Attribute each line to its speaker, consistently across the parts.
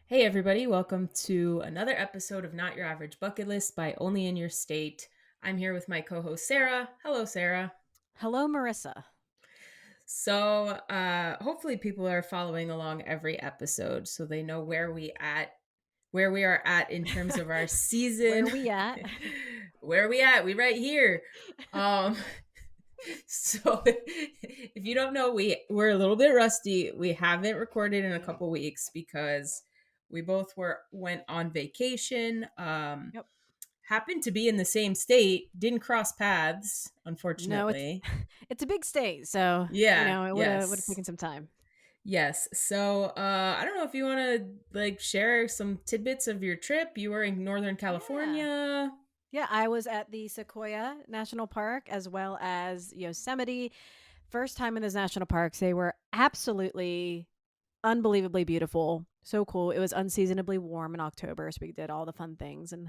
Speaker 1: Hey, everybody, welcome to another episode of Not Your Average Bucket List by Only in Your State. I'm here with my co host, Sarah. Hello, Sarah.
Speaker 2: Hello, Marissa.
Speaker 1: Hopefully, people are following along every episode so they know where we are at in terms of our
Speaker 2: Where
Speaker 1: season.
Speaker 2: are we at?
Speaker 1: Where are we at? We right here. Um, so if you don't know, we're a little bit rusty. We haven't recorded in a
Speaker 2: Yeah.
Speaker 1: couple weeks because we both went on vacation.
Speaker 2: Yep.
Speaker 1: Happened to be in the same state, didn't cross paths,
Speaker 2: No, it's
Speaker 1: unfortunately.
Speaker 2: it's a big state, so
Speaker 1: Yeah,
Speaker 2: it would have
Speaker 1: yes.
Speaker 2: taken some time.
Speaker 1: Yes. I don't know if you want to like share some tidbits of your trip. You were in Northern
Speaker 2: Yeah.
Speaker 1: California.
Speaker 2: Yeah, I was at the Sequoia National Park as well as Yosemite. First time in those national parks. They were absolutely unbelievably beautiful. So cool. It was unseasonably warm in October, so we did all the fun things and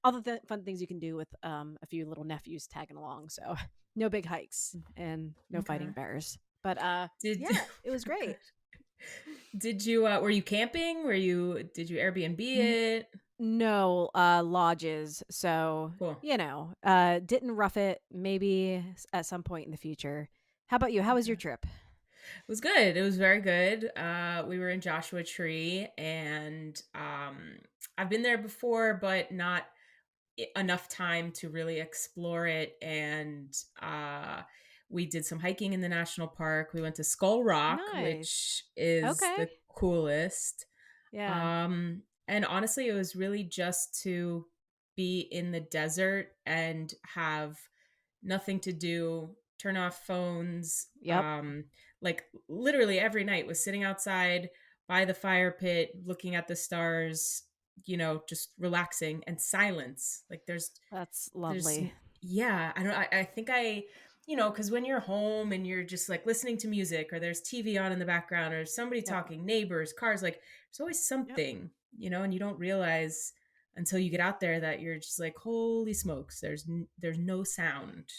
Speaker 2: all the fun things you can do with a few little nephews tagging along. So no big hikes and no fighting
Speaker 1: Okay.
Speaker 2: bears. But
Speaker 1: Did
Speaker 2: yeah, it was great.
Speaker 1: Did you were you camping? Did you Airbnb
Speaker 2: N-
Speaker 1: it?
Speaker 2: no lodges. So,
Speaker 1: Cool.
Speaker 2: didn't rough it. Maybe at some point in the future. How about you? How was your
Speaker 1: Okay.
Speaker 2: trip?
Speaker 1: It was good. It was very good. We were in Joshua Tree, and I've been there before, but not enough time to really explore it. And we did some hiking in the national park. We went to Skull Rock,
Speaker 2: Nice.
Speaker 1: which is
Speaker 2: Okay.
Speaker 1: the coolest.
Speaker 2: Yeah.
Speaker 1: And honestly, it was really just to be in the desert and have nothing to do, turn off phones.
Speaker 2: Yep.
Speaker 1: Like literally every night was sitting outside by the fire pit, looking at the stars, just relaxing and silence. Like
Speaker 2: That's
Speaker 1: there's,
Speaker 2: lovely.
Speaker 1: yeah, I don't, I think because when you're home and you're just like listening to music or there's TV on in the background or somebody
Speaker 2: Yep.
Speaker 1: talking, neighbors, cars, like there's always
Speaker 2: Yep.
Speaker 1: something, and you don't realize until you get out there that you're just like, holy smokes, there's no sound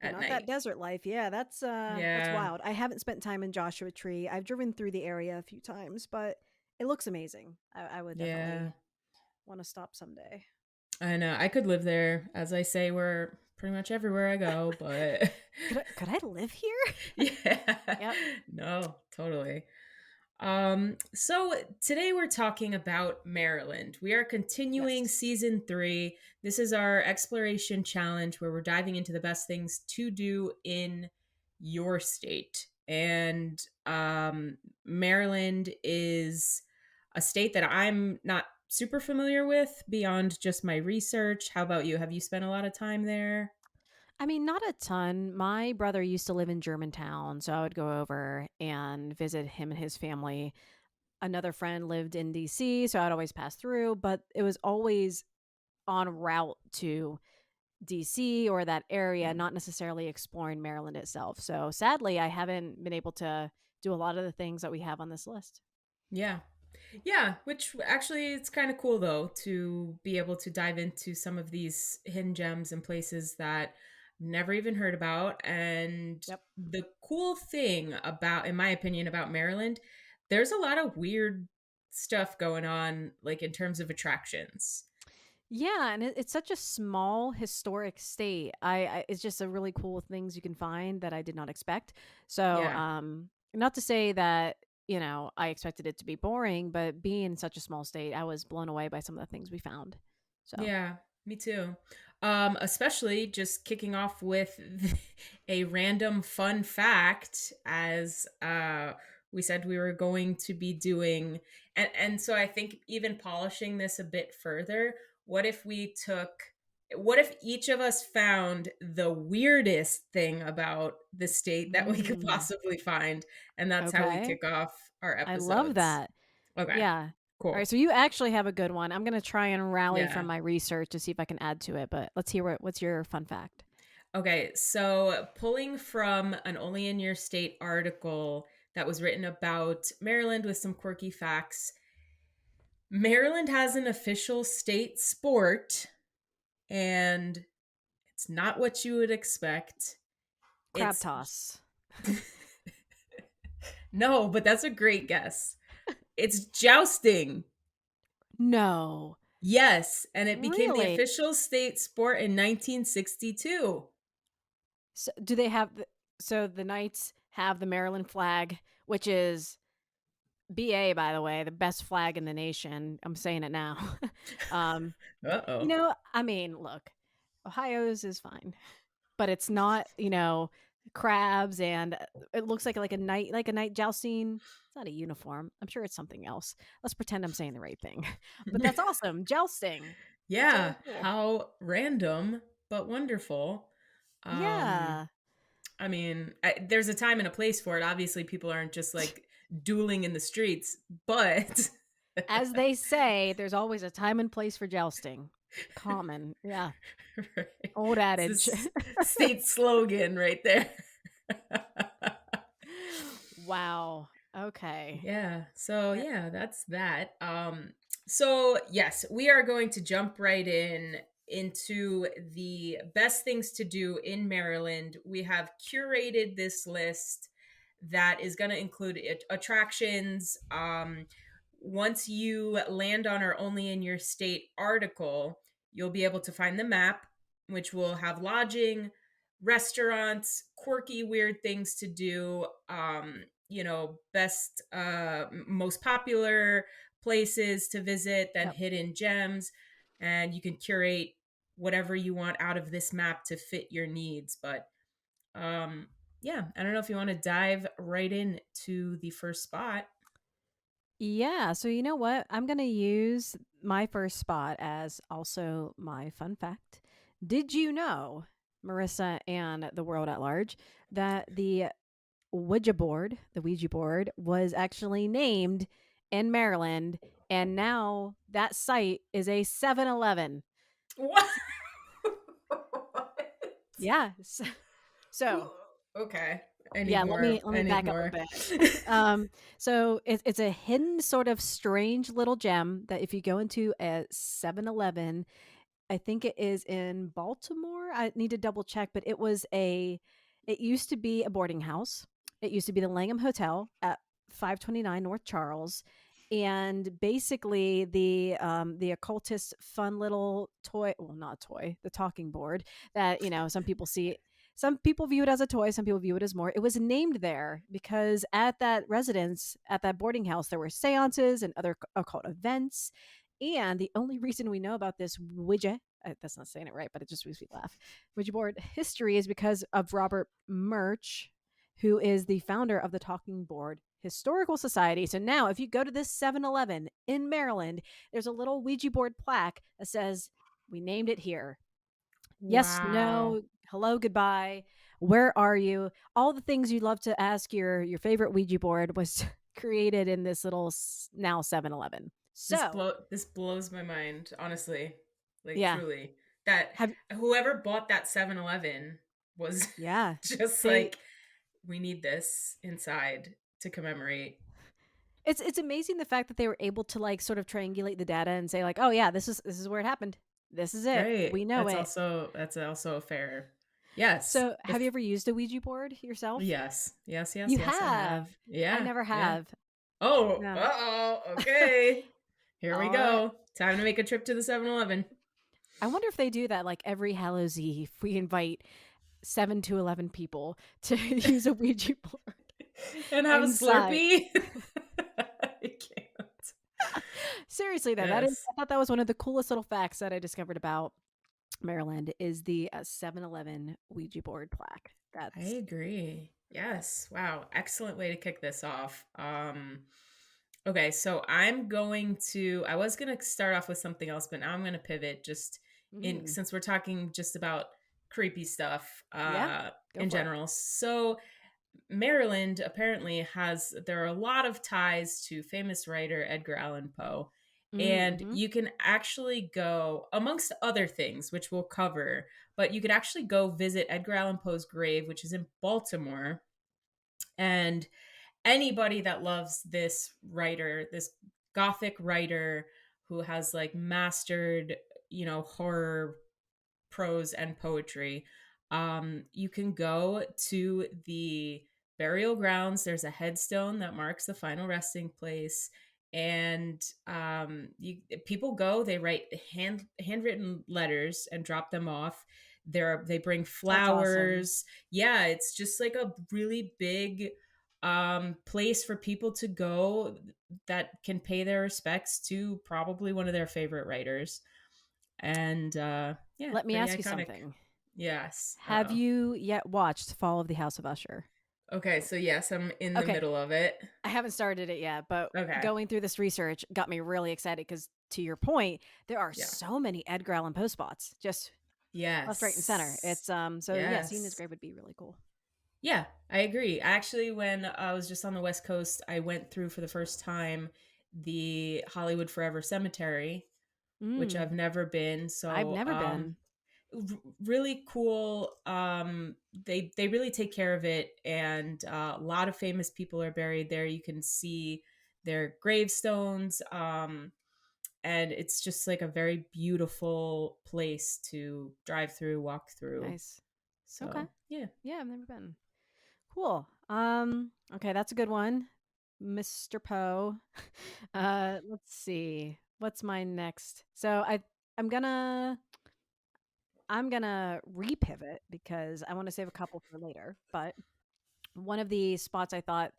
Speaker 2: Yeah,
Speaker 1: at
Speaker 2: not that
Speaker 1: night.
Speaker 2: desert life. Yeah, that's
Speaker 1: Yeah.
Speaker 2: wild. I haven't spent time in Joshua Tree. I've driven through the area a few times, but it looks amazing. I would
Speaker 1: Yeah.
Speaker 2: definitely want to stop someday.
Speaker 1: I know. I could live there. As I say, we're pretty much everywhere I go, but
Speaker 2: Could I live here?
Speaker 1: yeah.
Speaker 2: Yep.
Speaker 1: No, totally. So today we're talking about Maryland. We are continuing
Speaker 2: Yes.
Speaker 1: season 3. This is our exploration challenge where we're diving into the best things to do in your state. And Maryland is a state that I'm not super familiar with beyond just my research. How about you? Have you spent a lot of time there?
Speaker 2: I mean, not a ton. My brother used to live in Germantown, so I would go over and visit him and his family. Another friend lived in DC, so I'd always pass through, but it was always on route to DC or that area,
Speaker 1: Mm.
Speaker 2: not necessarily exploring Maryland itself. So sadly, I haven't been able to do a lot of the things that we have on this list.
Speaker 1: Yeah. Yeah, which actually it's kind of cool though to be able to dive into some of these hidden gems and places that I've never even heard about. And
Speaker 2: Yep.
Speaker 1: the cool thing about, in my opinion, about Maryland, there's a lot of weird stuff going on, like in terms of attractions.
Speaker 2: Yeah, and it's such a small historic state. It's just a really cool things you can find that I did not expect. So,
Speaker 1: Yeah.
Speaker 2: not to say that I expected it to be boring, but being in such a small state, I was blown away by some of the things we found. So,
Speaker 1: Yeah, me too. Especially just kicking off with a random fun fact, as we said we were going to be doing, and so I think even polishing this a bit further, what if we took what if each of us found the weirdest thing about the state that we could
Speaker 2: mm,
Speaker 1: possibly find, and that's how we
Speaker 2: okay,
Speaker 1: kick off our
Speaker 2: I love
Speaker 1: episodes.
Speaker 2: that.
Speaker 1: Okay,
Speaker 2: Yeah. All right,
Speaker 1: cool.
Speaker 2: so you actually have a good one. I'm gonna try and rally from
Speaker 1: Yeah.
Speaker 2: my research to see if I can add to it. But let's hear what's your fun fact.
Speaker 1: Okay, so pulling from an Only in Your State article that was written about Maryland with some quirky facts. Maryland has an official state sport, and it's not what you would expect.
Speaker 2: Crab
Speaker 1: It's
Speaker 2: toss.
Speaker 1: no, but that's a great guess. It's jousting.
Speaker 2: No.
Speaker 1: Yes, and it became the
Speaker 2: Really?
Speaker 1: official state sport in 1962.
Speaker 2: So do they have so the Knights have the Maryland flag, which is BA, by the way, the best flag in the nation. I'm saying it now. um,
Speaker 1: Uh-oh.
Speaker 2: I mean, look, Ohio's is fine, but it's not, crabs and it looks like a knight jousting. It's not a uniform. I'm sure it's something else. Let's pretend I'm saying the right thing. But that's awesome. Jousting. That's
Speaker 1: Yeah,
Speaker 2: really cool.
Speaker 1: how random but wonderful. Um,
Speaker 2: Yeah.
Speaker 1: I mean, there's a time and a place for it. Obviously, people aren't just like dueling in the streets, but
Speaker 2: As they say, there's always a time and place for jousting. Common. Yeah.
Speaker 1: right.
Speaker 2: Old
Speaker 1: It's
Speaker 2: adage.
Speaker 1: this state slogan right there.
Speaker 2: Wow. Okay.
Speaker 1: Yeah. So
Speaker 2: Yeah.
Speaker 1: yeah, that's that. So yes, we are going to jump right in into the best things to do in Maryland. We have curated this list that is going to include attractions. Once you land on our Only in Your State article, you'll be able to find the map, which will have lodging, restaurants, quirky, weird things to do. Best, most popular places to visit, then
Speaker 2: Yep.
Speaker 1: hidden gems, and you can curate whatever you want out of this map to fit your needs. But yeah, I don't know if you want to dive right in to the first spot.
Speaker 2: Yeah. So, you know what? I'm going to use my first spot as also my fun fact. Did you know, Marissa and the world at large, that the Ouija board, was actually named in Maryland, and now that site is a 7-Eleven.
Speaker 1: What?
Speaker 2: Yeah. So,
Speaker 1: Okay. I need
Speaker 2: yeah,
Speaker 1: more.
Speaker 2: let
Speaker 1: I
Speaker 2: me
Speaker 1: need
Speaker 2: back up a
Speaker 1: more.
Speaker 2: bit. So it's a hidden sort of strange little gem that if you go into a 7-Eleven, I think it is in Baltimore. I need to double check, but it used to be a boarding house. It used to be the Langham Hotel at 529 North Charles. And basically the occultist fun little toy, well, not toy, the talking board that, some people view it as a toy, some people view it as more. It was named there because at that residence, at that boarding house, there were seances and other occult events. And the only reason we know about this Ouija, that's not saying it right, but it just makes me laugh, Ouija board history is because of Robert Murch, who is the founder of the Talking Board Historical Society. So now, if you go to this 7-Eleven in Maryland, there's a little Ouija board plaque that says, "We named it here. Yes,
Speaker 1: Wow.
Speaker 2: no, hello, goodbye. Where are you?" All the things you'd love to ask your favorite Ouija board was created in this little now 7-Eleven. So,
Speaker 1: This blows my mind, honestly. Like
Speaker 2: yeah.
Speaker 1: truly. That
Speaker 2: Have
Speaker 1: whoever bought that 7-Eleven was
Speaker 2: yeah.
Speaker 1: just
Speaker 2: They
Speaker 1: like, we need this inside to commemorate.
Speaker 2: it's amazing the fact that they were able to like sort of triangulate the data and say like, "Oh yeah, this is where it happened. This is it.
Speaker 1: Right.
Speaker 2: We know it."
Speaker 1: That's also fair. Yes.
Speaker 2: So, have you
Speaker 1: If
Speaker 2: ever used a Ouija board yourself?
Speaker 1: yes. Yes, yes,
Speaker 2: You
Speaker 1: yes, I have.
Speaker 2: have. I
Speaker 1: Yeah.
Speaker 2: never
Speaker 1: Yeah.
Speaker 2: have.
Speaker 1: Oh,
Speaker 2: Yeah.
Speaker 1: uh-oh. Okay. Here we
Speaker 2: All right.
Speaker 1: go. Time to make a trip to the 7-Eleven.
Speaker 2: I wonder if they do that like every Hallows Eve. We invite 7 to 11 people to use a Ouija board
Speaker 1: And have a
Speaker 2: inside.
Speaker 1: Slurpee. I can't.
Speaker 2: Seriously though,
Speaker 1: Yes.
Speaker 2: I thought that was one of the coolest little facts that I discovered about Maryland is the 7-Eleven Ouija board plaque.
Speaker 1: I
Speaker 2: That's
Speaker 1: agree. Yes. Wow. Excellent way to kick this off. Okay, so I was going to start off with something else, but now I'm going to pivot just in
Speaker 2: mm,
Speaker 1: since we're talking just about creepy stuff
Speaker 2: yeah, go
Speaker 1: in
Speaker 2: for it.
Speaker 1: general. So Maryland apparently there are a lot of ties to famous writer Edgar Allan Poe. And
Speaker 2: Mm-hmm.
Speaker 1: you can actually go, amongst other things, which we'll cover, but you could actually go visit Edgar Allan Poe's grave, which is in Baltimore. And anybody that loves this writer, this gothic writer who has like mastered, horror prose and poetry, you can go to the burial grounds. There's a headstone that marks the final resting place. and people go, they write handwritten letters and drop them off. They bring
Speaker 2: That's awesome.
Speaker 1: flowers. Yeah, it's just like a really big place for people to go that can pay their respects to probably one of their favorite writers. And yeah,
Speaker 2: Let me
Speaker 1: pretty
Speaker 2: ask you
Speaker 1: iconic.
Speaker 2: something.
Speaker 1: Yes.
Speaker 2: Have you yet watched Fall of the House of Usher?
Speaker 1: Okay, so yes, I'm in the
Speaker 2: Okay,
Speaker 1: middle of it.
Speaker 2: I haven't started it yet, but
Speaker 1: Okay.
Speaker 2: going through this research got me really excited because, to your point, there are
Speaker 1: Yeah.
Speaker 2: so many Edgar Allan Poe spots just left, right, and center.
Speaker 1: Yes.
Speaker 2: It's so yeah, seeing his
Speaker 1: Yes.
Speaker 2: grave would be really cool.
Speaker 1: Yeah, I agree. Actually, when I was just on the West Coast, I went through for the first time the Hollywood Forever Cemetery, which
Speaker 2: Mm,
Speaker 1: I've never been.
Speaker 2: I've
Speaker 1: So,
Speaker 2: never been.
Speaker 1: really cool. They really take care of it, and a lot of famous people are buried there. You can see their gravestones, and it's just like a very beautiful place to drive through, walk through.
Speaker 2: Nice. Okay.
Speaker 1: So, yeah.
Speaker 2: Yeah, I've never been. Cool. Okay, that's a good one. Mr. Poe. Let's see. What's my next? So I'm gonna repivot because I want to save a couple for later. But one of the spots I thought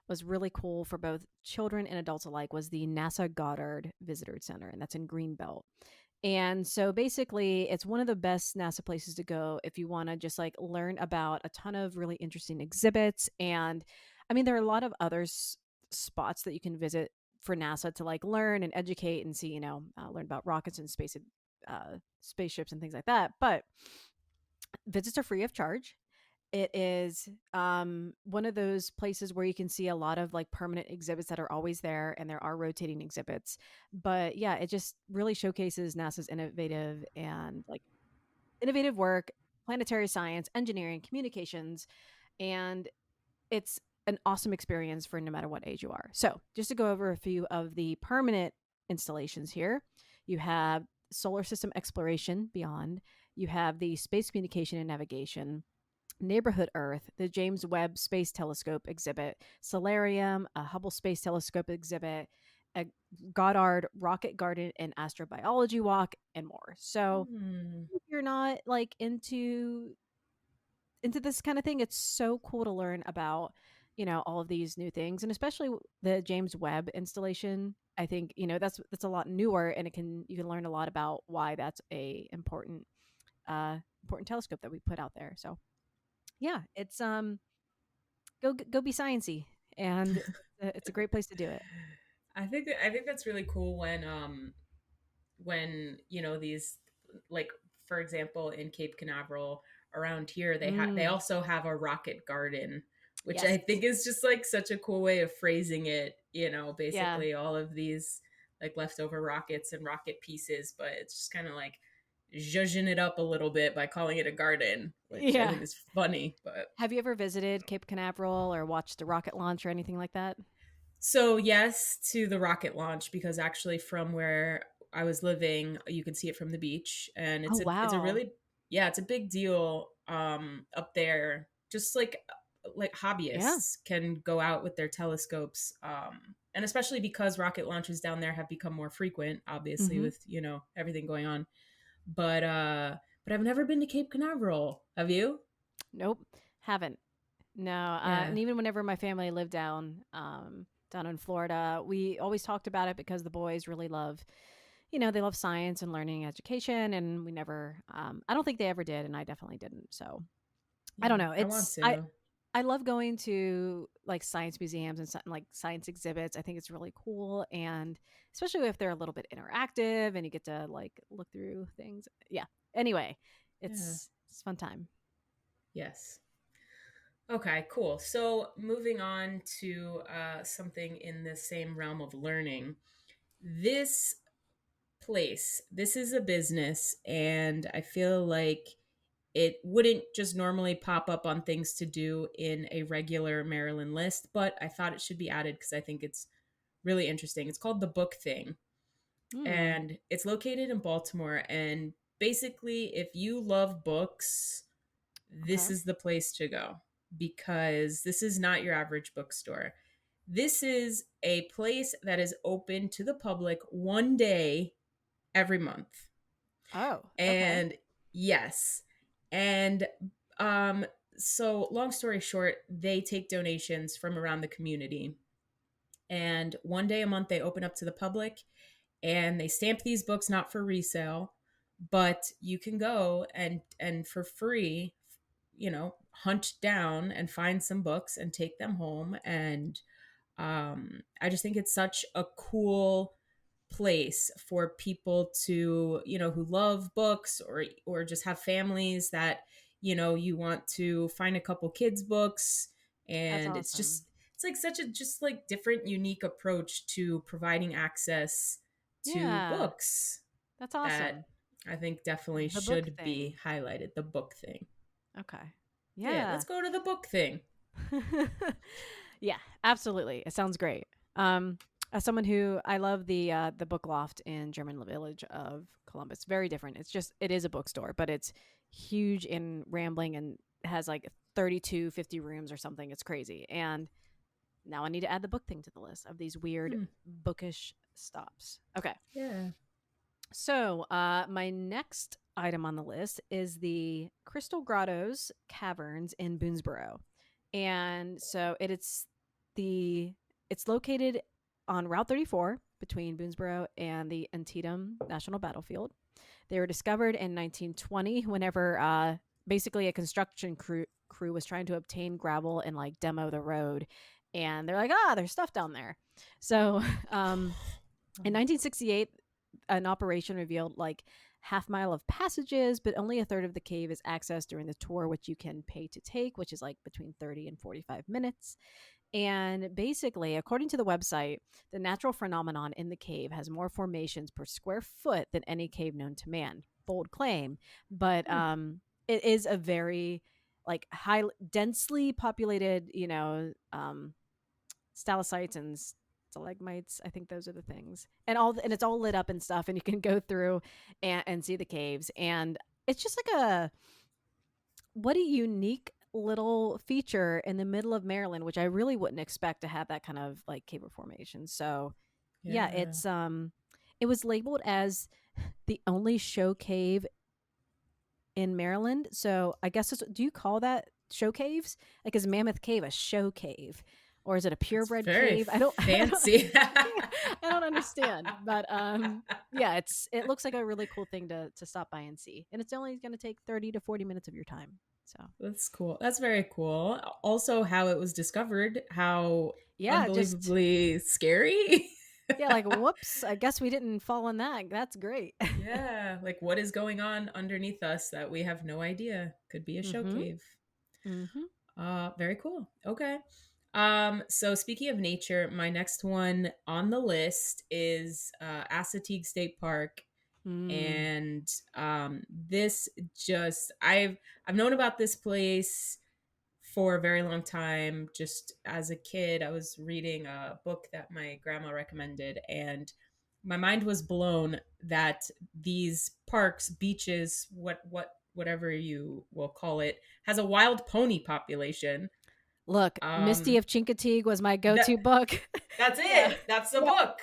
Speaker 2: was really cool for both children and adults alike was the NASA Goddard Visitor Center, and that's in Greenbelt. And so basically, it's one of the best NASA places to go if you want to just like learn about a ton of really interesting exhibits. And I mean, there are a lot of other spots that you can visit for NASA to like learn and educate and see, learn about rockets and spaceships and things like that. But visits are free of charge. It is one of those places where you can see a lot of like permanent exhibits that are always there, and there are rotating exhibits. But yeah, it just really showcases NASA's innovative work, planetary science, engineering, communications, and it's an awesome experience for no matter what age you are. So, just to go over a few of the permanent installations here, you have solar system exploration beyond, you have the space communication and navigation, Neighborhood Earth, the James Webb Space Telescope exhibit, Solarium, a Hubble Space Telescope exhibit, a Goddard Rocket Garden and Astrobiology Walk, and more. So,
Speaker 1: Hmm.
Speaker 2: if you're not like into this kind of thing, it's so cool to learn about, all of these new things, and especially the James Webb installation. I think, that's a lot newer, and you can learn a lot about why that's a important telescope that we put out there. So, yeah, it's go be sciency, and it's a great place to do it.
Speaker 1: I think that's really cool when these, like, for example, in Cape Canaveral around here, they
Speaker 2: Mm,
Speaker 1: also have a rocket garden, which I
Speaker 2: yes.
Speaker 1: think is just like such a cool way of phrasing it.
Speaker 2: Yeah.
Speaker 1: Basically all of these like leftover rockets and rocket pieces, but it's just kind of like zhuzhing it up a little bit by calling it a garden, which I
Speaker 2: Yeah.
Speaker 1: think is funny. But
Speaker 2: Have you ever visited Cape Canaveral or watched a rocket launch or anything like that?
Speaker 1: so yes to the rocket launch, because actually from where I was living, you can see it from the beach, and
Speaker 2: Oh,
Speaker 1: it's a
Speaker 2: wow.
Speaker 1: really, yeah, it's a big deal up there. Just like
Speaker 2: Yeah.
Speaker 1: hobbyists can go out with their telescopes, and especially because rocket launches down there have become more frequent, obviously
Speaker 2: Mhm.
Speaker 1: with everything going on. But I've never been to Cape Canaveral. Have you?
Speaker 2: Nope. Haven't. No,
Speaker 1: Yeah.
Speaker 2: and even whenever my family lived down in Florida, we always talked about it because the boys really love, they love science and learning education, and we never I don't think they ever did, and I definitely didn't. So, I don't
Speaker 1: Yeah,
Speaker 2: know.
Speaker 1: I want
Speaker 2: It's
Speaker 1: to.
Speaker 2: I love going to like science museums and like science exhibits. I think it's really cool, and especially if they're a little bit interactive and you get to like look through things. Yeah. Anyway,
Speaker 1: Yeah.
Speaker 2: it's fun time.
Speaker 1: Yes. Okay, cool. So moving on to something in the same realm of learning. This this is a business, and I feel like it wouldn't just normally pop up on things to do in a regular Maryland list, but I thought it should be added because I think it's really interesting. It's called The Book Thing,
Speaker 2: Hmm.
Speaker 1: and it's located in Baltimore. And basically, if you love books, this
Speaker 2: Okay.
Speaker 1: is the place to go, because this is not your average bookstore. This is a place that is open to the public one day every month.
Speaker 2: Oh, okay.
Speaker 1: And yes. And um so long story short, they take donations from around the community. And one day a month they open up to the public and they stamp these books not for resale, but you can go and for free, hunt down and find some books and take them home. And I just think it's such a cool place for people to, who love books, or just have families that, you want to find a couple kids books.
Speaker 2: That's
Speaker 1: And
Speaker 2: awesome.
Speaker 1: it's like such a just like different unique approach to providing access to
Speaker 2: Yeah,
Speaker 1: books
Speaker 2: that's
Speaker 1: that
Speaker 2: awesome.
Speaker 1: I think definitely
Speaker 2: The book
Speaker 1: should be
Speaker 2: thing.
Speaker 1: highlighted. The book thing.
Speaker 2: Okay.
Speaker 1: Yeah,
Speaker 2: Yeah.
Speaker 1: let's go to the book thing.
Speaker 2: Yeah, absolutely. It sounds great. As someone who I love the book loft in German Village of Columbus. Very different. It is a bookstore, but it's huge and rambling and has like 32, 50 rooms or something. It's crazy. And now I need to add the book thing to the list of these weird
Speaker 1: Hmm.
Speaker 2: bookish stops. Okay.
Speaker 1: Yeah.
Speaker 2: So, my next item on the list is the Crystal Grottoes Caverns in Boonesboro. And so it's located on Route 34 between Boonesboro and the Antietam National Battlefield. They were discovered in 1920 whenever basically a construction crew was trying to obtain gravel and like demo the road. And they're like, there's stuff down there. So in 1968, an operation revealed like half mile of passages, but only a third of the cave is accessed during the tour, which you can pay to take, which is like between 30 and 45 minutes. And basically, according to the website, the natural phenomenon in the cave has more formations per square foot than any cave known to man. Bold claim, but
Speaker 1: Hmm.
Speaker 2: it is a very like high, densely populated, stalactites and stalagmites. I think those are the things, and it's all lit up and stuff, and you can go through and see the caves, and it's just like what a unique little feature in the middle of Maryland, which I really wouldn't expect to have that kind of like cave formation. So yeah,
Speaker 1: Yeah.
Speaker 2: it was labeled as the only show cave in Maryland. So I guess do you call that show caves? Like is Mammoth Cave a show cave? Or is it a
Speaker 1: That's
Speaker 2: purebred
Speaker 1: very
Speaker 2: cave?
Speaker 1: fancy.
Speaker 2: I don't understand. But yeah, it looks like a really cool thing to stop by and see. And it's only gonna take 30 to 40 minutes of your time. So
Speaker 1: That's cool. That's very cool. Also, how it was discovered, how
Speaker 2: yeah, just
Speaker 1: unbelievably scary.
Speaker 2: yeah, like whoops, I guess we didn't fall on that. That's great.
Speaker 1: Yeah, like what is going on underneath us that we have no idea? Could be a show
Speaker 2: Mm-hmm.
Speaker 1: cave.
Speaker 2: Mm-hmm.
Speaker 1: Very cool. Okay. So speaking of nature, my next one on the list is Assateague State Park.
Speaker 2: Mm.
Speaker 1: And this just I've known about this place for a very long time. Just as a kid, I was reading a book that my grandma recommended, and my mind was blown that these parks, beaches, whatever you will call it, has a wild pony population.
Speaker 2: Look, Misty
Speaker 1: Um,
Speaker 2: of Chincoteague was my
Speaker 1: that
Speaker 2: go-to book.
Speaker 1: that's
Speaker 2: Yeah.
Speaker 1: it. That's the
Speaker 2: Yep.
Speaker 1: book.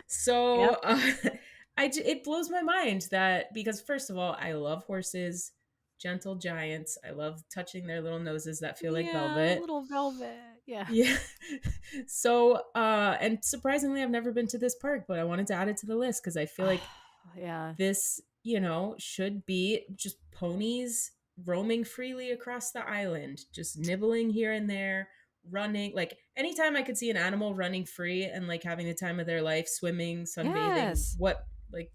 Speaker 1: So
Speaker 2: Yep.
Speaker 1: it blows my mind that, because first of all, I love horses, gentle giants. I love touching their little noses that feel like
Speaker 2: Yeah,
Speaker 1: velvet.
Speaker 2: little velvet. Yeah.
Speaker 1: Yeah. So and surprisingly, I've never been to this park, but I wanted to add it to the list because I feel like
Speaker 2: Yeah.
Speaker 1: this, should be just ponies roaming freely across the island, just nibbling here and there, running. Like anytime I could see an animal running free and like having the time of their life, swimming, sunbathing,
Speaker 2: Yes.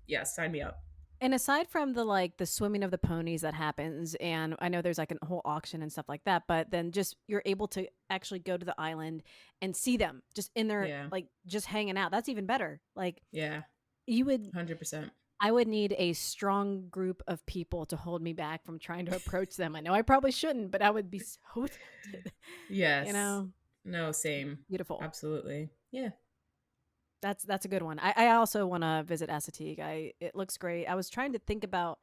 Speaker 1: yeah, sign me up.
Speaker 2: And aside from the swimming of the ponies that happens, and I know there's like a whole auction and stuff like that, but then just you're able to actually go to the island and see them just in their
Speaker 1: Yeah.
Speaker 2: like just hanging out. That's even better. Like
Speaker 1: Yeah.
Speaker 2: you would
Speaker 1: 100%.
Speaker 2: I would need a strong group of people to hold me back from trying to approach them. I know I probably shouldn't, but I would be so tempted. You
Speaker 1: Yes.
Speaker 2: know,
Speaker 1: No, same.
Speaker 2: beautiful.
Speaker 1: Absolutely. Yeah.
Speaker 2: That's a good one. I also want to visit Assateague. It looks great. I was trying to think about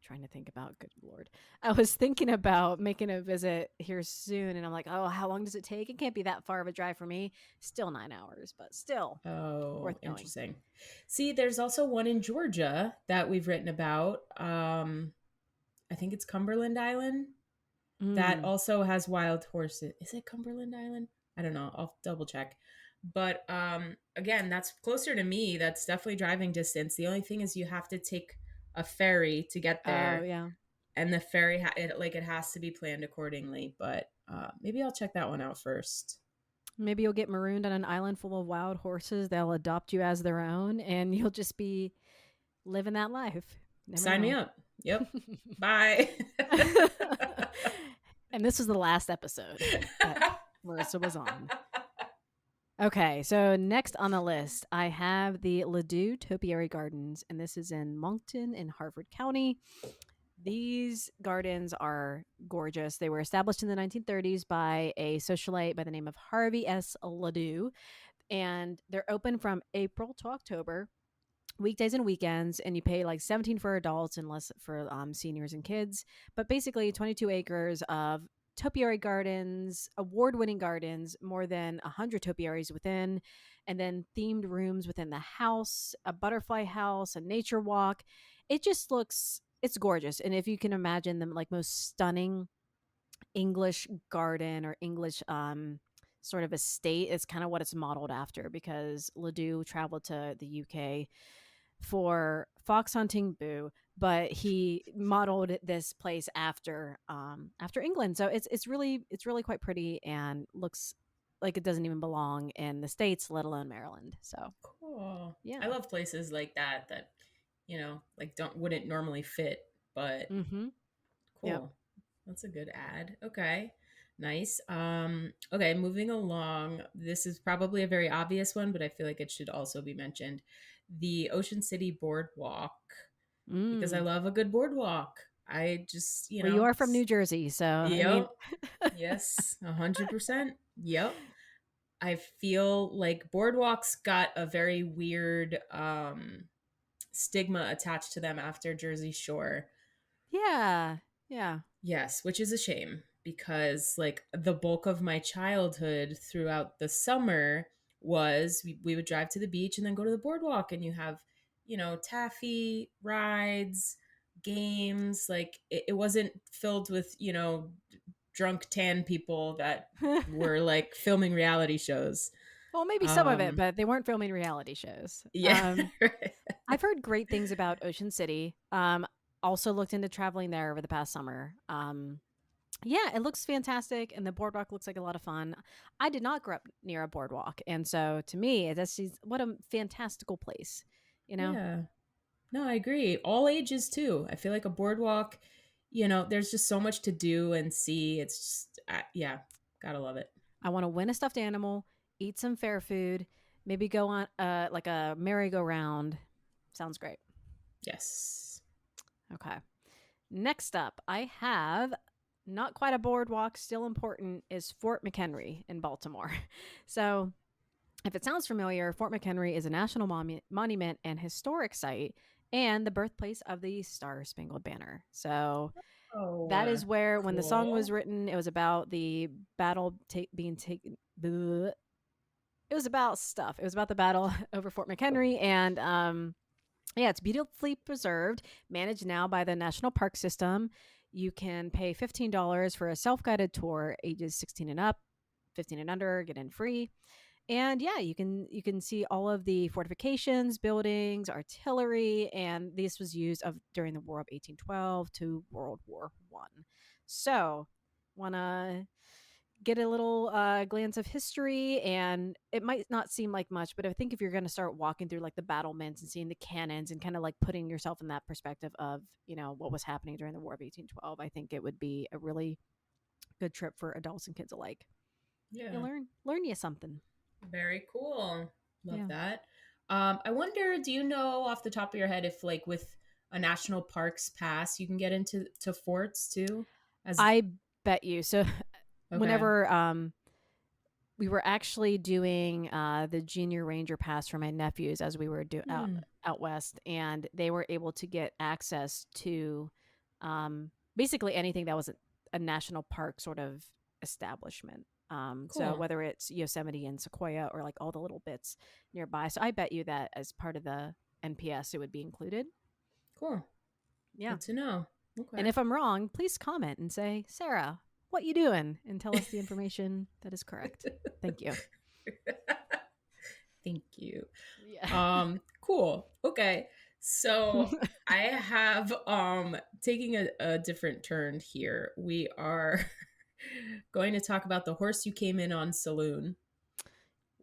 Speaker 2: trying to think about, good Lord. I was thinking about making a visit here soon, and I'm like, oh, how long does it take? It can't be that far of a drive for me. Still 9 hours, but still
Speaker 1: Oh,
Speaker 2: worth going.
Speaker 1: interesting. See, there's also one in Georgia that we've written about. I think it's Cumberland Island that
Speaker 2: Mm.
Speaker 1: also has wild horses. Is it Cumberland Island? I don't know. I'll double check. But again, that's closer to me. That's definitely driving distance. The only thing is you have to take a ferry to get
Speaker 2: Oh,
Speaker 1: there,
Speaker 2: yeah.
Speaker 1: and the ferry it has to be planned accordingly. But maybe I'll check that one out first.
Speaker 2: Maybe you'll get marooned on an island full of wild horses. They'll adopt you as their own, and you'll just be living that life. Never
Speaker 1: Sign me
Speaker 2: know.
Speaker 1: up. Yep. Bye.
Speaker 2: And this was the last episode that Marissa was on. Okay, so next on the list, I have the Ladue Topiary Gardens, and this is in Moncton in Harford County. These gardens are gorgeous. They were established in the 1930s by a socialite by the name of Harvey S. Ladue, and they're open from April to October, weekdays and weekends, and you pay like 17 for adults and less for seniors and kids. But basically, 22 acres of topiary gardens, award-winning gardens, more than 100 topiaries within, and then themed rooms within the house, a butterfly house, a nature walk. It just looks, it's gorgeous. And if you can imagine the like most stunning English garden or English sort of estate, is kind of what it's modeled after, because Ladue traveled to the UK for fox hunting, boo, but he modeled this place after England. So it's really quite pretty and looks like it doesn't even belong in the States, let alone Maryland. So
Speaker 1: Cool. I
Speaker 2: yeah.
Speaker 1: love places like that that, like don't wouldn't normally fit, but
Speaker 2: Mm-hmm. Yep.
Speaker 1: cool. That's a good ad. Okay. Nice. Okay, moving along. This is probably a very obvious one, but I feel like it should also be mentioned. The Ocean City Boardwalk, because I
Speaker 2: Mm.
Speaker 1: love a good boardwalk. I just,
Speaker 2: Well, you are from New Jersey, so I mean,
Speaker 1: yep. Yes, 100%. Yep. I feel like boardwalks got a very weird stigma attached to them after Jersey Shore.
Speaker 2: yeah, yeah.
Speaker 1: Yes, which is a shame because like the bulk of my childhood throughout the summer was we would drive to the beach and then go to the boardwalk, and you have, taffy rides, games. Like it wasn't filled with, drunk tan people that were like filming reality shows.
Speaker 2: Well, maybe some of it,
Speaker 1: Um
Speaker 2: but they weren't filming reality shows.
Speaker 1: yeah. Right.
Speaker 2: I've heard great things about Ocean City. Also looked into traveling there over the past summer. Yeah, it looks fantastic, and the boardwalk looks like a lot of fun. I did not grow up near a boardwalk, and so to me, that's just what a fantastical place. You know,
Speaker 1: Yeah. No, I agree. All ages too. I feel like a boardwalk, there's just so much to do and see. It's just, yeah, gotta love it.
Speaker 2: I want to win a stuffed animal, eat some fair food, maybe go on like a merry-go-round. Sounds great.
Speaker 1: Yes.
Speaker 2: Okay. Next up, I have not quite a boardwalk, still important, is Fort McHenry in Baltimore. So, if it sounds familiar, Fort McHenry is a national monument and historic site and the birthplace of the Star Spangled Banner. So,
Speaker 1: Oh,
Speaker 2: that is where, when the song was
Speaker 1: cool.
Speaker 2: written, it was about the battle being taken. It was about stuff. It was about the battle over Fort McHenry, and yeah, it's beautifully preserved, managed now by the National Park System. You can pay $15 for a self-guided tour, ages 16 and up, 15 and under, get in free. And yeah, you can see all of the fortifications, buildings, artillery, and this was used during the War of 1812 to World War One. So, wanna get a little glance of history, and it might not seem like much, but I think if you're going to start walking through like the battlements and seeing the cannons and kind of like putting yourself in that perspective of what was happening during the War of 1812, I think it would be a really good trip for adults and kids alike. You
Speaker 1: Yeah.
Speaker 2: learn you something.
Speaker 1: Very cool. Love
Speaker 2: Yeah.
Speaker 1: that. I wonder, do you know off the top of your head if like with a national parks pass, you can get into forts too? As
Speaker 2: I bet you. So
Speaker 1: okay.
Speaker 2: whenever we were actually doing the junior ranger pass for my nephews as we were out
Speaker 1: Hmm.
Speaker 2: out west, and they were able to get access to Basically anything that was a national park sort of establishment. So
Speaker 1: Cool.
Speaker 2: whether it's Yosemite and Sequoia or like all the little bits nearby. So I bet you that as part of the NPS, it would be included.
Speaker 1: Cool.
Speaker 2: Yeah.
Speaker 1: Good to know.
Speaker 2: And
Speaker 1: Okay.
Speaker 2: if I'm wrong, please comment and say, Sarah, what you doing? And tell us the information that is correct. Thank you.
Speaker 1: Thank you.
Speaker 2: Yeah.
Speaker 1: Cool. Okay. So I have taking a different turn here. We are going to talk about the horse you came in on saloon,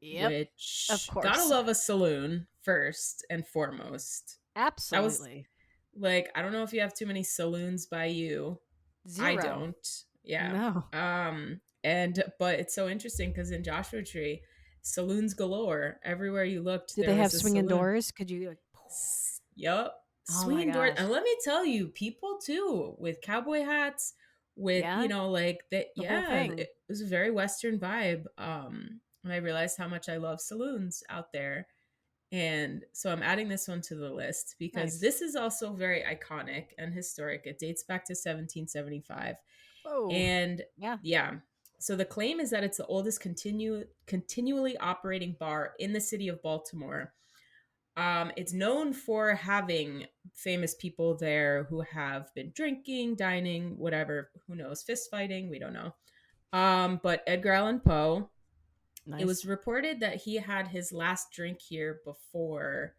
Speaker 2: Yep. Of
Speaker 1: which gotta
Speaker 2: course.
Speaker 1: love a saloon first and foremost. That was
Speaker 2: Absolutely.
Speaker 1: like, I don't know if you have too many saloons by you. I
Speaker 2: Zero.
Speaker 1: don't. Yeah.
Speaker 2: No.
Speaker 1: And but it's so interesting because in Joshua Tree, saloons galore. Everywhere you looked,
Speaker 2: Do
Speaker 1: there
Speaker 2: they have
Speaker 1: was a
Speaker 2: swinging
Speaker 1: saloon.
Speaker 2: doors? Could you like,
Speaker 1: Yup.
Speaker 2: oh my
Speaker 1: Swinging doors.
Speaker 2: gosh.
Speaker 1: And let me tell you, people too, with cowboy hats, with,
Speaker 2: Yeah.
Speaker 1: like that,
Speaker 2: The whole
Speaker 1: yeah,
Speaker 2: thing.
Speaker 1: it was a very Western vibe. And I realized how much I love saloons out there. And so I'm adding this one to the list because
Speaker 2: Nice.
Speaker 1: this is also very iconic and historic. It dates back to 1775.
Speaker 2: Whoa.
Speaker 1: And
Speaker 2: Yeah.
Speaker 1: yeah, so the claim is that it's the oldest continually operating bar in the city of Baltimore. It's known for having famous people there who have been drinking, dining, whatever, who knows, fist fighting, we don't know. But Edgar Allan Poe, it was
Speaker 2: Nice.
Speaker 1: reported that he had his last drink here before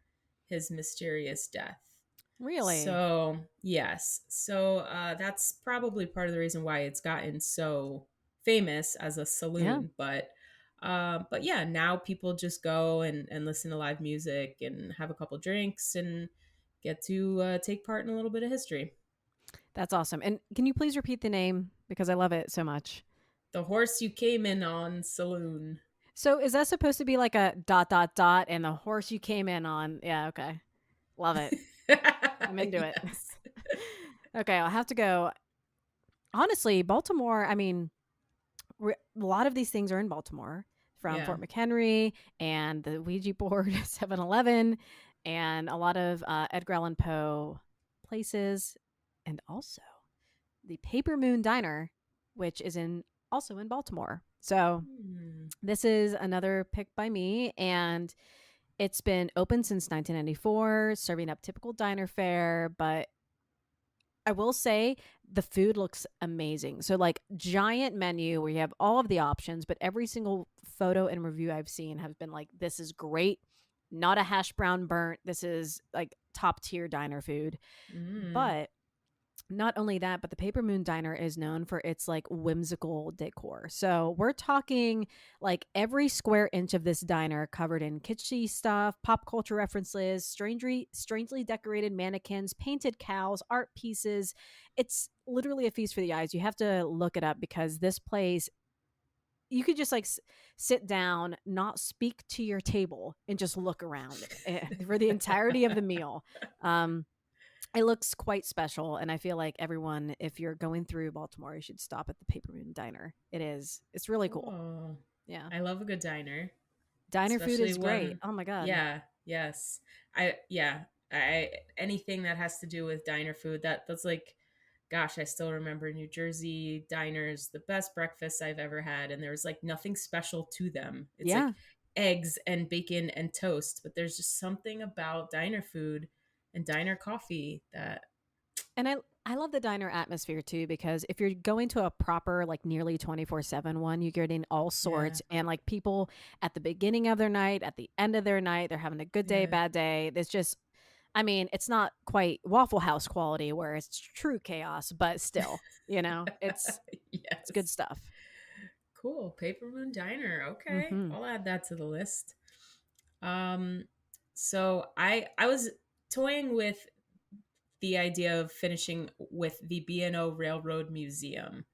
Speaker 1: his mysterious death.
Speaker 2: Really?
Speaker 1: So, yes. So, that's probably part of the reason why it's gotten so famous as a
Speaker 2: Yeah.
Speaker 1: saloon. But yeah, now people just go and listen to live music and have a couple drinks and get to take part in a little bit of history.
Speaker 2: That's awesome. And can you please repeat the name because I love it so much?
Speaker 1: The horse you came in on saloon.
Speaker 2: So is that supposed to be like a dot dot dot and the horse you came in on? Yeah, okay. Love it. I'm into it.
Speaker 1: Yes.
Speaker 2: Okay, I'll have to go. Honestly, Baltimore, I mean, a lot of these things are in Baltimore from
Speaker 1: Yeah.
Speaker 2: Fort McHenry and the Ouija board 7-Eleven and a lot of Edgar Allan Poe places and also the Paper Moon Diner, which is in also in Baltimore. So
Speaker 1: Hmm.
Speaker 2: this is another pick by me, and it's been open since 1994, serving up typical diner fare. But I will say the food looks amazing. So, like, giant menu where you have all of the options, but every single photo and review I've seen have been like, this is great. Not a hash brown burnt. This is like top tier diner food.
Speaker 1: Mm.
Speaker 2: But not only that, but the Paper Moon Diner is known for its like whimsical decor. So we're talking like every square inch of this diner covered in kitschy stuff, pop culture references, strangely decorated mannequins, painted cows, art pieces. It's literally a feast for the eyes. You have to look it up because this place you could just like sit down, not speak to your table, and just look around for the entirety of the meal. Um, it looks quite special, and I feel like everyone, if you're going through Baltimore, you should stop at the Paper Moon Diner. It is. It's really cool.
Speaker 1: Oh,
Speaker 2: Yeah.
Speaker 1: I love a good diner.
Speaker 2: Diner food
Speaker 1: Especially
Speaker 2: is great.
Speaker 1: one.
Speaker 2: Oh my god.
Speaker 1: Yeah, yes. I anything that has to do with diner food, that's like, gosh, I still remember New Jersey diners, the best breakfasts I've ever had, and there was like nothing special to them. It's like
Speaker 2: Yeah.
Speaker 1: eggs and bacon and toast, but there's just something about diner food and diner coffee that
Speaker 2: And I love the diner atmosphere too because if you're going to a proper like nearly 24/7 one, you're getting all
Speaker 1: yeah,
Speaker 2: sorts and like people at the beginning of their night, at the end of their night, they're having a good day,
Speaker 1: yeah.
Speaker 2: bad day. There's just I mean, it's not quite Waffle House quality where it's true chaos, but still, it's good
Speaker 1: Yes.
Speaker 2: stuff.
Speaker 1: Cool. Paper Moon Diner. Okay.
Speaker 2: Mhm.
Speaker 1: I'll add that to the list. Um so I was toying with the idea of finishing with the B&O Railroad Museum,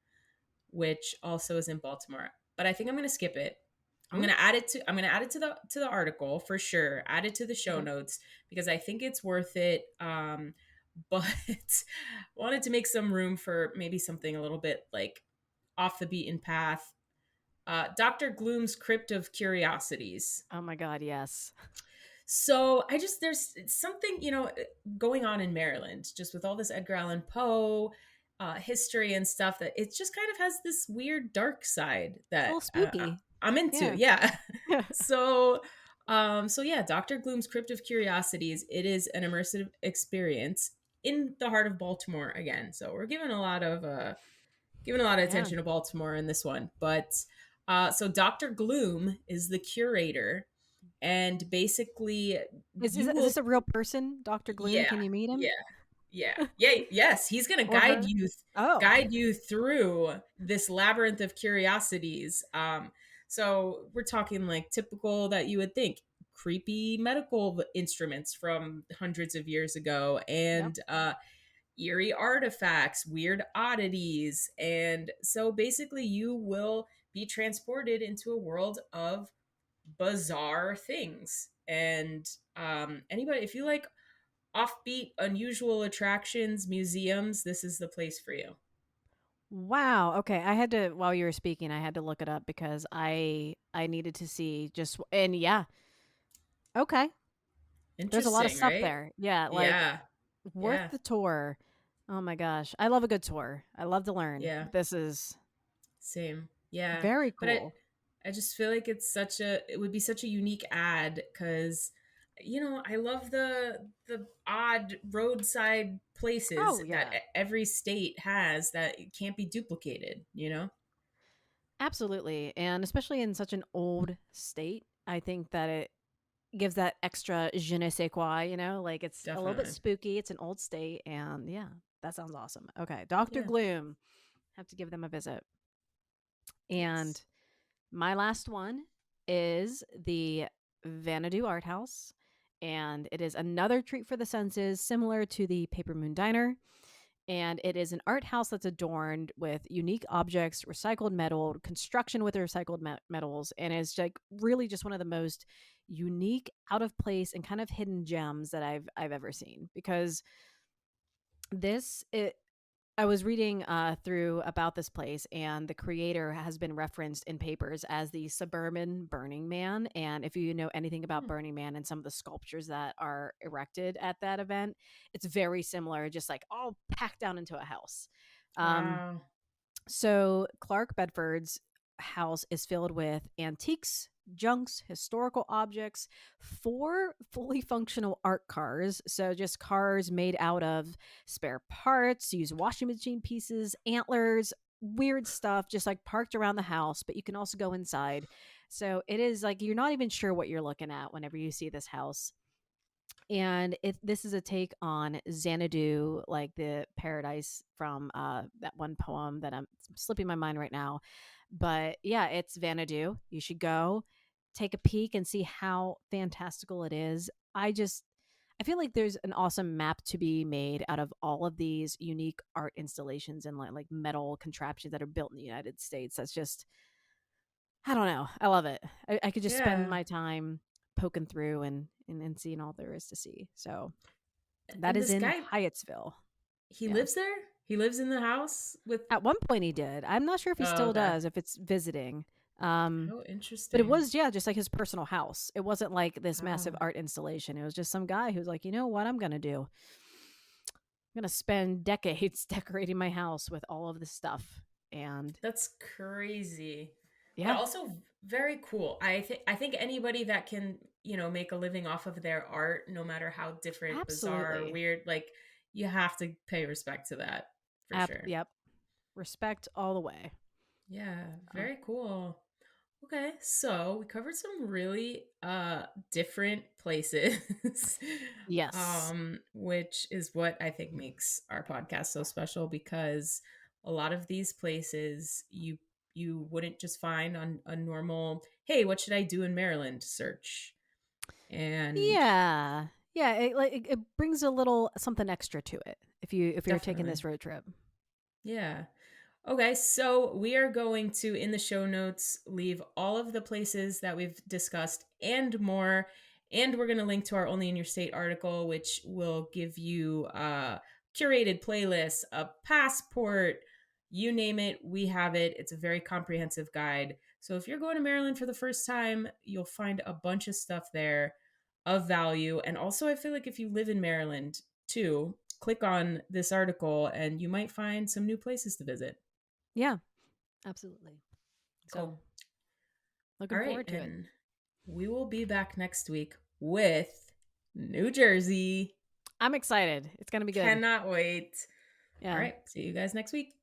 Speaker 1: which also is in Baltimore. But I think I'm going to skip it.
Speaker 2: Ooh,
Speaker 1: I'm going to add it to the article for sure. Add it to the show
Speaker 2: okay.
Speaker 1: notes because I think it's worth it. But wanted to make some room for maybe something a little bit like off the beaten path. Dr. Gloom's Crypt of Curiosities.
Speaker 2: Oh my god, yes.
Speaker 1: So there's something, going on in Maryland, just with all this Edgar Allan Poe history and stuff, that it just kind of has this weird dark side
Speaker 2: It's a
Speaker 1: that
Speaker 2: little spooky.
Speaker 1: I'm into.
Speaker 2: Yeah.
Speaker 1: Yeah. So, so yeah, Dr. Gloom's Crypt of Curiosities. It is an immersive experience in the heart of Baltimore again. So we're giving a lot of
Speaker 2: Yeah.
Speaker 1: attention to Baltimore in this one. But so Dr. Gloom is the curator, and basically
Speaker 2: Is
Speaker 1: you
Speaker 2: is
Speaker 1: will,
Speaker 2: this a real person, Dr. Gloom?
Speaker 1: yeah,
Speaker 2: Can you meet him?
Speaker 1: yeah, yes, he's gonna
Speaker 2: Or her? Oh.
Speaker 1: guide you through this labyrinth of curiosities. So we're talking like typical that you would think creepy medical instruments from hundreds of years ago,
Speaker 2: Yep.
Speaker 1: and eerie artifacts, weird oddities. And so basically, you will be transported into a world of bizarre things. And anybody, if you like offbeat, unusual attractions, museums, this is the place for you.
Speaker 2: Wow. Okay. I had to while you were speaking, I had to look it up because I needed to see just and yeah. Okay. There's a lot of
Speaker 1: Interesting,
Speaker 2: stuff
Speaker 1: right?
Speaker 2: there. Yeah, like
Speaker 1: Yeah.
Speaker 2: worth
Speaker 1: Yeah.
Speaker 2: the tour. Oh my gosh. I love a good tour. I love to learn.
Speaker 1: Yeah.
Speaker 2: This is
Speaker 1: Same. Yeah.
Speaker 2: very
Speaker 1: But
Speaker 2: cool.
Speaker 1: I just feel like it would be such a unique ad, cuz I love the odd roadside places
Speaker 2: Oh
Speaker 1: that
Speaker 2: yeah.
Speaker 1: every state has that it can't be duplicated.
Speaker 2: Absolutely. And especially in such an old state, I think that it gives that extra je ne sais quoi, like it's a little bit
Speaker 1: Definitely.
Speaker 2: spooky. It's an old state. And yeah, that sounds awesome. Okay. Dr.
Speaker 1: Yeah.
Speaker 2: Gloom. Have to give them a visit. And
Speaker 1: Yes.
Speaker 2: my last one is the Vanadu Art House. And it is another treat for the senses, similar to the Paper Moon Diner. And it is an art house that's adorned with unique objects, recycled metal, construction with recycled metals, and is like really just one of the most unique, out of place, and kind of hidden gems that I've ever seen. Because this it I was reading through about this place, and the creator has been referenced in papers as the suburban Burning Man. And if you know anything about
Speaker 1: Hmm.
Speaker 2: Burning Man and some of the sculptures that are erected at that event, it's very similar, just like all packed down into a house. Um,
Speaker 1: Wow.
Speaker 2: so Clark Bedford's house is filled with antiques, junks, historical objects, four fully functional art cars. So just cars made out of spare parts, use washing machine pieces, antlers, weird stuff, just like parked around the house. But you can also go inside. So it is like you're not even sure what you're looking at whenever you see this house. And this is a take on Xanadu, like the paradise from that one poem that I'm slipping my mind right now. But yeah, it's Vanadu. You should go take a peek and see how fantastical it is. I feel like there's an awesome map to be made out of all of these unique art installations and like metal contraptions that are built in the United States. That's just I don't know. I love it. I could just spend
Speaker 1: Yeah.
Speaker 2: my time poking through and seeing all there is to see. So that
Speaker 1: And
Speaker 2: is
Speaker 1: this
Speaker 2: in
Speaker 1: guy,
Speaker 2: Hyattsville.
Speaker 1: he
Speaker 2: Yeah.
Speaker 1: lives there? He lives in the house with
Speaker 2: At one point he did. I'm not sure if he
Speaker 1: Oh,
Speaker 2: still
Speaker 1: okay.
Speaker 2: does, if it's visiting. Um,
Speaker 1: Oh,
Speaker 2: but it
Speaker 1: interesting.
Speaker 2: was, yeah, just like his personal house. It wasn't like this massive
Speaker 1: Wow.
Speaker 2: art installation. It was just some guy who's like, you know what I'm gonna do? I'm gonna spend decades decorating my house with all of this stuff. And
Speaker 1: That's crazy. But
Speaker 2: yeah,
Speaker 1: also very cool. I think anybody that can, make a living off of their art, no matter how different, bizarre, or
Speaker 2: absolutely.
Speaker 1: weird, like you have to pay respect to that for sure.
Speaker 2: Yep. Respect all the way.
Speaker 1: Yeah,
Speaker 2: Um,
Speaker 1: very cool. Okay, so we covered some really different places.
Speaker 2: yes.
Speaker 1: Which is what I think makes our podcast so special, because a lot of these places you wouldn't just find on a normal, hey, what should I do in Maryland search. And
Speaker 2: Yeah. Yeah, it brings a little something extra to it if you're taking
Speaker 1: definitely.
Speaker 2: this road trip.
Speaker 1: Yeah. Okay, so we are going to, in the show notes, leave all of the places that we've discussed and more. And we're going to link to our Only in Your State article, which will give you curated playlists, a passport, you name it, we have it. It's a very comprehensive guide. So if you're going to Maryland for the first time, you'll find a bunch of stuff there. of value. And also, I feel like if you live in Maryland too, click on this article and you might find some new places to visit.
Speaker 2: Yeah, absolutely. So
Speaker 1: Cool. All
Speaker 2: looking
Speaker 1: right.
Speaker 2: forward to it.
Speaker 1: And we will be back next week with New Jersey.
Speaker 2: I'm excited. It's going to be good.
Speaker 1: Cannot wait. All
Speaker 2: Yeah.
Speaker 1: right. See you guys next week.